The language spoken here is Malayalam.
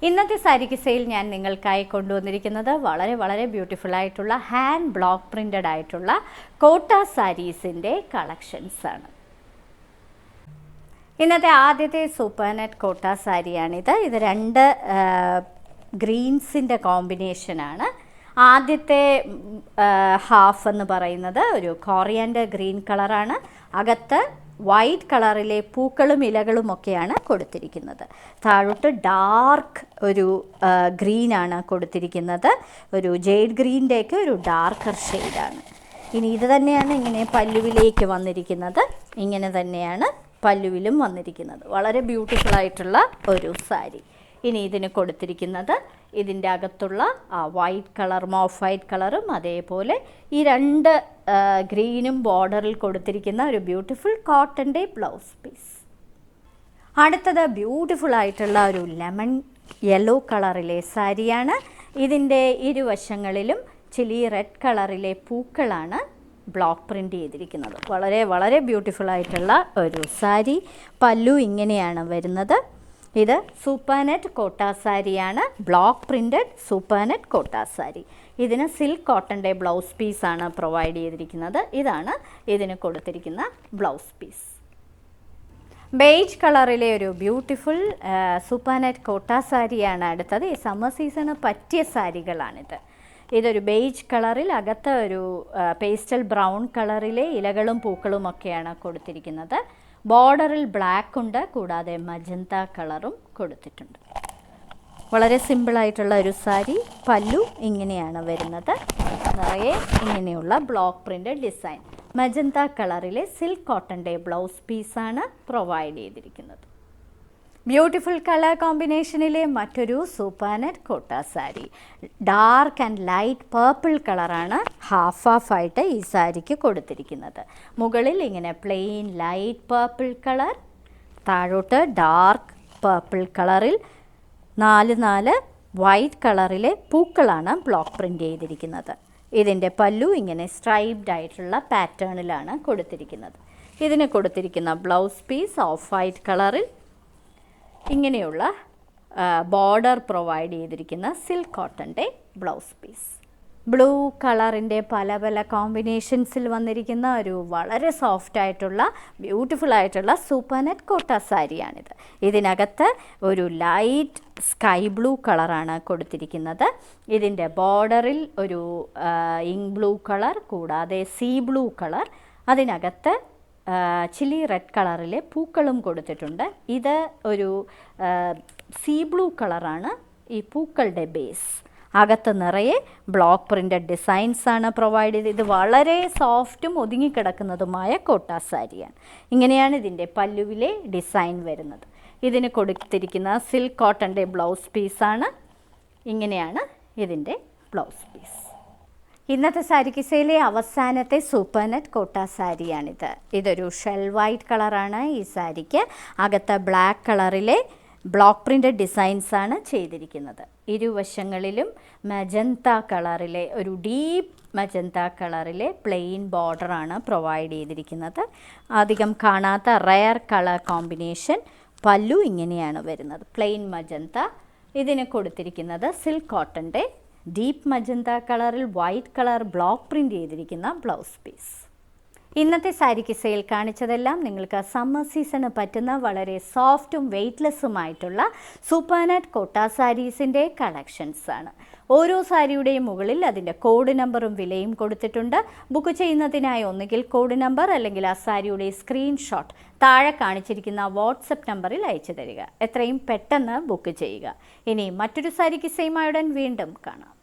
ഇന്നത്തെ സാരി കിസയിൽ ഞാൻ നിങ്ങൾക്കായി കൊണ്ടുവന്നിരിക്കുന്നത് വളരെ ബ്യൂട്ടിഫുൾ ആയിട്ടുള്ള ഹാൻഡ് ബ്ലോക്ക് പ്രിന്റഡ് ആയിട്ടുള്ള കോട്ട സാരീസിൻ്റെ കളക്ഷൻസ് ആണ്. ഇന്നത്തെ ആദ്യത്തെ സൂപ്പർ നെറ്റ് കോട്ട സാരിയാണിത്. ഇത് രണ്ട് ഗ്രീൻസിൻ്റെ കോമ്പിനേഷനാണ്. ആദ്യത്തെ ഹാഫ് എന്ന് പറയുന്നത് ഒരു കോറിയാൻഡർ ഗ്രീൻ കളറാണ്. അകത്ത് വൈറ്റ് കളറിലെ പൂക്കളും ഇലകളും ഒക്കെയാണ് കൊടുത്തിരിക്കുന്നത്. താഴോട്ട് ഡാർക്ക് ഒരു ഗ്രീനാണ് കൊടുത്തിരിക്കുന്നത്. ഒരു ജെയ്ഡ് ഗ്രീൻ്റെയൊക്കെ ഒരു ഡാർക്കർ ഷെയ്ഡാണ്. ഇനി ഇത് തന്നെയാണ് ഇങ്ങനെ പല്ലുവിലേക്ക് വന്നിരിക്കുന്നത്. ഇങ്ങനെ തന്നെയാണ് പല്ലുവിലും വന്നിരിക്കുന്നത്. വളരെ ബ്യൂട്ടിഫുൾ ആയിട്ടുള്ള ഒരു സാരി. ഇനി ഇതിന് കൊടുത്തിരിക്കുന്നത് ഇതിൻ്റെ അകത്തുള്ള വൈറ്റ് കളറും ഓഫ് വൈറ്റ് കളറും അതേപോലെ ഈ രണ്ട് ഗ്രീനും ബോർഡറിൽ കൊടുത്തിരിക്കുന്ന ഒരു ബ്യൂട്ടിഫുൾ കോട്ടൻ്റെ ബ്ലൗസ് പീസ്. അടുത്തത് ബ്യൂട്ടിഫുൾ ആയിട്ടുള്ള ഒരു ലെമൺ യെല്ലോ കളറിലെ സാരിയാണ്. ഇതിൻ്റെ ഇരുവശങ്ങളിലും ചില്ലി റെഡ് കളറിലെ പൂക്കളാണ് ബ്ലോക്ക് പ്രിൻ്റ് ചെയ്തിരിക്കുന്നത്. വളരെ ബ്യൂട്ടിഫുൾ ആയിട്ടുള്ള ഒരു സാരി. പല്ലു ഇങ്ങനെയാണ് വരുന്നത്. ഇത് സൂപ്പർ നെറ്റ് കോട്ട സാരിയാണ്. ബ്ലോക്ക് പ്രിൻറ്റഡ് സൂപ്പർ നെറ്റ് കോട്ട സാരി. ഇതിന് സിൽക്ക് കോട്ടൻ്റെ ബ്ലൗസ് പീസാണ് പ്രൊവൈഡ് ചെയ്തിരിക്കുന്നത്. ഇതാണ് ഇതിന് കൊടുത്തിരിക്കുന്ന ബ്ലൗസ് പീസ്. ബേജ് കളറിലെ ഒരു ബ്യൂട്ടിഫുൾ സൂപ്പർ നെറ്റ് കോട്ട സാരിയാണ് അടുത്തത്. ഈ സമ്മർ സീസണ് പറ്റിയ സാരികളാണിത്. ഇതൊരു ബേജ് കളറിൽ അകത്ത് ഒരു പേസ്റ്റൽ ബ്രൗൺ കളറിലെ ഇലകളും പൂക്കളും ഒക്കെയാണ് കൊടുത്തിരിക്കുന്നത്. ബോർഡറിൽ ബ്ലാക്ക് ഉണ്ട്, കൂടാതെ മജന്ത കളറും കൊടുത്തിട്ടുണ്ട്. വളരെ സിമ്പിളായിട്ടുള്ള ഒരു സാരി. പല്ലു ഇങ്ങനെയാണ് വരുന്നത്. നിറയെ ഇങ്ങനെയുള്ള ബ്ലോക്ക് പ്രിൻ്റ് ഡിസൈൻ. മജന്ത കളറിലെ സിൽക്ക് കോട്ടൻ്റെ ബ്ലൗസ് പീസാണ് പ്രൊവൈഡ് ചെയ്തിരിക്കുന്നത്. ബ്യൂട്ടിഫുൾ കളർ കോമ്പിനേഷനിലെ മറ്റൊരു സൂപ്പർ നെറ്റ് കോട്ട sari. Dark and light purple കളറാണ് ഹാഫ് ആയിട്ട് ഈ സാരിക്ക് കൊടുത്തിരിക്കുന്നത്. മുകളിൽ ഇങ്ങനെ പ്ലെയിൻ ലൈറ്റ് പേർപ്പിൾ കളർ, താഴോട്ട് ഡാർക്ക് പേർപ്പിൾ കളറിൽ 4 വൈറ്റ് കളറിലെ പൂക്കളാണ് ബ്ലോക്ക് പ്രിൻ്റ് ചെയ്തിരിക്കുന്നത്. ഇതിൻ്റെ പല്ലു ഇങ്ങനെ സ്ട്രൈപ്ഡ് ആയിട്ടുള്ള പാറ്റേണിലാണ് കൊടുത്തിരിക്കുന്നത്. ഇതിന് കൊടുത്തിരിക്കുന്ന ബ്ലൗസ് പീസ് ഓഫ് വൈറ്റ് കളറിൽ ഇങ്ങനെയുള്ള ബോർഡർ പ്രൊവൈഡ് ചെയ്തിരിക്കുന്ന സിൽക്ക് കോട്ടൻ്റെ ബ്ലൗസ് പീസ്. ബ്ലൂ കളറിൻ്റെ പല കോമ്പിനേഷൻസിൽ വന്നിരിക്കുന്ന ഒരു വളരെ സോഫ്റ്റ് ആയിട്ടുള്ള ബ്യൂട്ടിഫുൾ ആയിട്ടുള്ള സൂപ്പർ നെറ്റ് കോട്ട സാരിയാണിത്. ഇതിനകത്ത് ഒരു ലൈറ്റ് സ്കൈ ബ്ലൂ കളറാണ് കൊടുത്തിരിക്കുന്നത്. ഇതിൻ്റെ ബോർഡറിൽ ഒരു ഇങ്ക് ബ്ലൂ കളർ, കൂടാതെ സീ ബ്ലൂ കളർ, അതിനകത്ത് ചില്ലി റെഡ് കളറിലെ പൂക്കളും കൊടുത്തിട്ടുണ്ട്. ഇത് ഒരു സീ ബ്ലൂ കളറാണ് ഈ പൂക്കളുടെ ബേസ്. അകത്ത് നിറയെ ബ്ലോക്ക് പ്രിൻ്റഡ് ഡിസൈൻസാണ് പ്രൊവൈഡ് ചെയ്ത്. ഇത് വളരെ സോഫ്റ്റും ഒതുങ്ങിക്കിടക്കുന്നതുമായ കോട്ട സാരിയാണ്. ഇങ്ങനെയാണ് ഇതിൻ്റെ പല്ലുവിലെ ഡിസൈൻ വരുന്നത്. ഇതിന് കൊടുത്തിരിക്കുന്ന സിൽക്ക് കോട്ടൻ്റെ ബ്ലൗസ് പീസാണ്. ഇങ്ങനെയാണ് ഇതിൻ്റെ ബ്ലൗസ് പീസ്. ഇന്നത്തെ സാരി കിസയിലെ അവസാനത്തെ സൂപ്പർ നെറ്റ് കോട്ട സാരിയാണിത്. ഇതൊരു ഷെൽ വൈറ്റ് കളറാണ് ഈ സാരിക്ക്. അകത്ത് ബ്ലാക്ക് കളറിലെ ബ്ലോക്ക് പ്രിൻ്റഡ് ഡിസൈൻസാണ് ചെയ്തിരിക്കുന്നത്. ഇരുവശങ്ങളിലും മജന്ത കളറിലെ ഒരു ഡീപ്പ് മജന്ത കളറിലെ പ്ലെയിൻ ബോർഡറാണ് പ്രൊവൈഡ് ചെയ്തിരിക്കുന്നത്. അധികം കാണാത്ത റെയർ കളർ കോമ്പിനേഷൻ. പല്ലു ഇങ്ങനെയാണ് വരുന്നത്, പ്ലെയിൻ മജന്ത. ഇതിന് കൊടുത്തിരിക്കുന്നത് സിൽക്ക് കോട്ടൻ്റെ ഡീപ്പ് മജന്ത കളറിൽ വൈറ്റ് കളർ ബ്ലോക്ക് പ്രിൻ്റ് ചെയ്തിരിക്കുന്ന ബ്ലൗസ് പീസ്. ഇന്നത്തെ സാരി കിസയിൽ കാണിച്ചതെല്ലാം നിങ്ങൾക്ക് സമ്മർ സീസണ് പറ്റുന്ന വളരെ സോഫ്റ്റും വെയ്റ്റ്ലെസ്സുമായിട്ടുള്ള സൂപ്പർ നെറ്റ് കോട്ട സാരീസിൻ്റെ കളക്ഷൻസ് ആണ്. ഓരോ സാരിയുടെയും മുകളിൽ അതിൻ്റെ കോഡ് നമ്പറും വിലയും കൊടുത്തിട്ടുണ്ട്. ബുക്ക് ചെയ്യുന്നതിനായി ഒന്നുകിൽ കോഡ് നമ്പർ അല്ലെങ്കിൽ ആ സാരിയുടെ സ്ക്രീൻഷോട്ട് താഴെ കാണിച്ചിരിക്കുന്ന വാട്സപ്പ് നമ്പറിൽ അയച്ചു തരിക. എത്രയും പെട്ടെന്ന് ബുക്ക് ചെയ്യുക. ഇനി മറ്റൊരു സാരി കിസയുമായുടൻ വീണ്ടും കാണാം.